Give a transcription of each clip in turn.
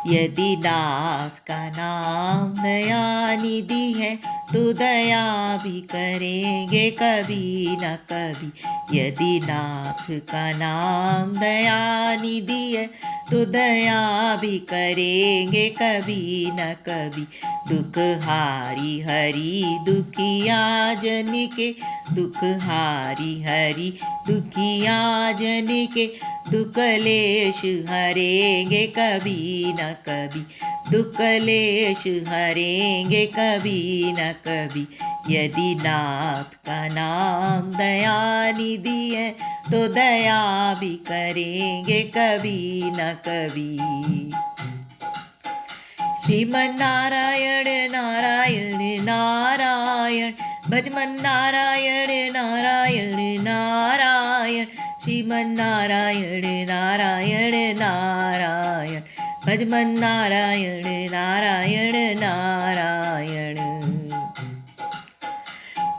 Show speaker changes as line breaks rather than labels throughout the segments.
यदि नाथ का नाम दया निधि है तो दया भी करेंगे कभी न कभी। यदि नाथ का नाम दया निधि है तो दया भी करेंगे कभी न कभी। दुख हारी हरि दुखिया जन के, दुख हारी हरि दुखिया जन के, दुख क्लेश हरेंगे कभी न कभी। दुख क्लेश हरेंगे कभी न कभी। यदि नाथ का नाम दया निधि है तो दया भी करेंगे कभी न कभी। श्रीमन नारायण नारायण नारायण, भजमन नारायण नारायण नारायण, श्रीमन नारायण नारायण नारायण, भजमन नारायण नारायण नारायण।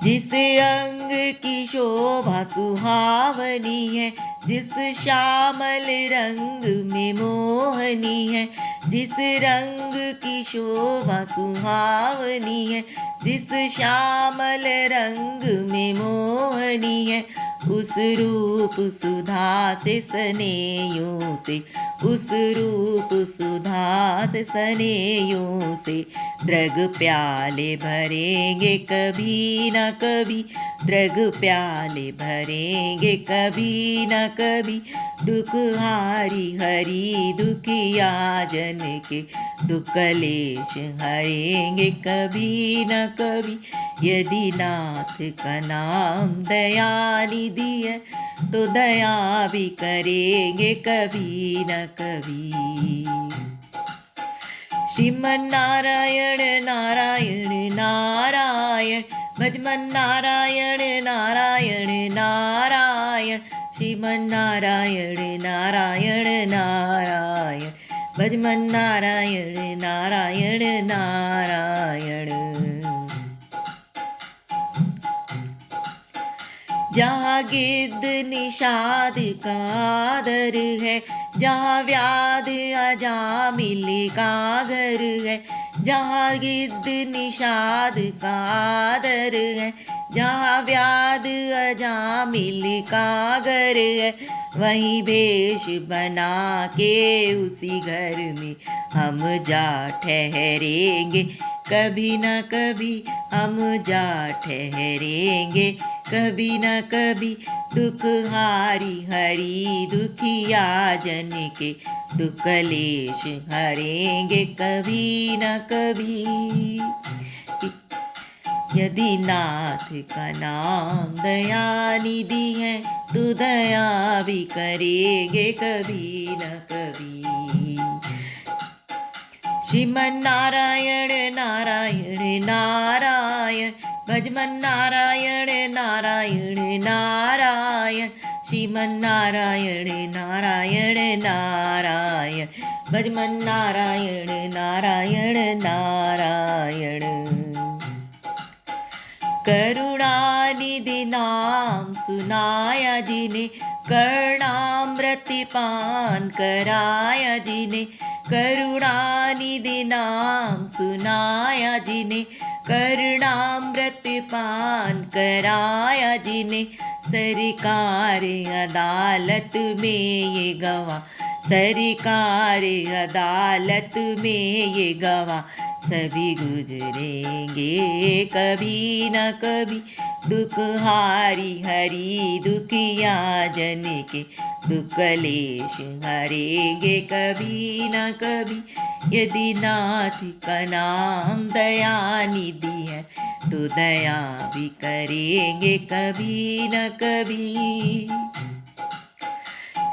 जिस अंग की शोभा सुहावनी है, जिस श्यामल रंग में मोहनी है, जिस रंग की शोभा सुहावनी है, जिस श्यामल रंग में मोहनी है, उस रूप सुधा से स्नेहों से, उस रूप सुधा से स्नेहों से, द्रग प्याले भरेंगे कभी न कभी, द्रग प्याले भरेंगे कभी न कभी। दुख हारी हरि दुखिया जन के, दुख क्लेश हरेंगे कभी न कभी। यदि नाथ का नाम दया निधि है तो दया भी करेंगे कभी न कभी। श्रीमन नारायण नारायण नारायण, भजमन नारायण नारायण नारायण, श्रीमन नारायण नारायण नारायण, भजमन नारायण नारायण नारायण। जहाँ गिद्ध निषाद का आदर है, जहाँ व्याध अजामिल का घर है, जहाँ गिद्ध निषाद का आदर है, जहाँ व्याध अजामिल का घर है, वहीं भेष बना के उसी घर में हम जा ठहरेंगे कभी न कभी, हम जा ठहरेंगे कभी न कभी। दुख हारी हरि दुखिया जन के, दुख क्लेश हरेंगे कभी न कभी। यदि नाथ का नाम दया निधि है तो दया भी करेंगे कभी न कभी। श्रीमन नारायण नारायण नारायण, भजमन नारायण नारायण नारायण, श्रीमन नारायण नारायण नारायण, भजमन नारायण नारायण नारायण। करुणानिधि नाम सुनाया जिने, कर्णामृत पान कराया जिने, करुणानिधि नाम सुनाया जिने, कर्णामृत पान कराया जिने। सरकार अदालत में ये गवाह, सरकार अदालत में ये गवाह, सभी गुजरेंगे कभी न कभी। दुख हारी हरि दुखिया जन के, दुख क्लेश हरेंगे कभी न कभी। यदि नाथ का नाम दया निधि है तो दया भी करेंगे कभी न कभी।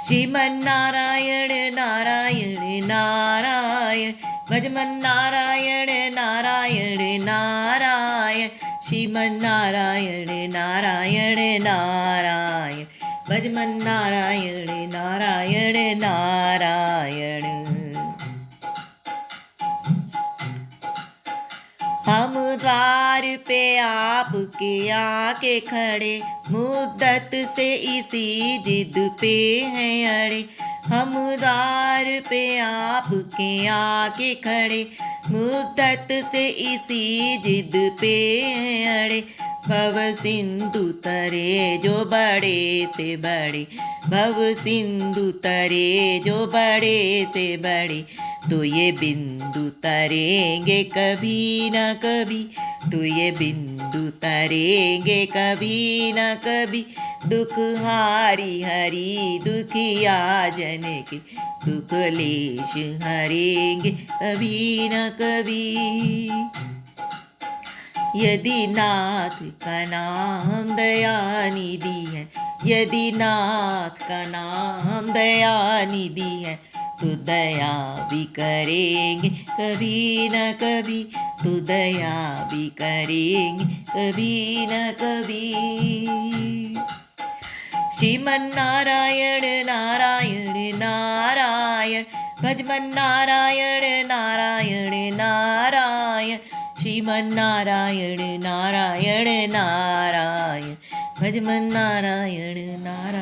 श्रीमन नारायण नारायण नारायण, भजमन नारायण नारायण नारायण, श्रीमन नारायण नारायण नारायण, भजमन नारायण नारायण नारायण। हम द्वार पे आपके आके खड़े, मुद्दत से इसी जिद पे हैं अड़े। हम द्वार पे आपके आके खड़े, मुद्दत से इसी जिद पे अड़े। भव सिंधु तरे जो बड़े से बड़े, भव सिंधु तरे जो बड़े से बड़े, तो ये बिंदु तरेंगे कभी न कभी, तो ये बिंदु तरेंगे कभी न कभी। दुख हारी हरी दुखिया जन के, दुख लेश हरेंगे कभी न कभी। यदि नाथ का नाम दया निधि है, यदि नाथ का नाम दया निधि है, तो दया भी करेंगे कभी न कभी, तो दया भी करेंगे कभी न कभी। श्रीमन नारायण नारायण नारायण, भजमन नारायण नारायण नारायण, श्रीमन नारायण नारायण नारायण, भजमन नारायण नारायण।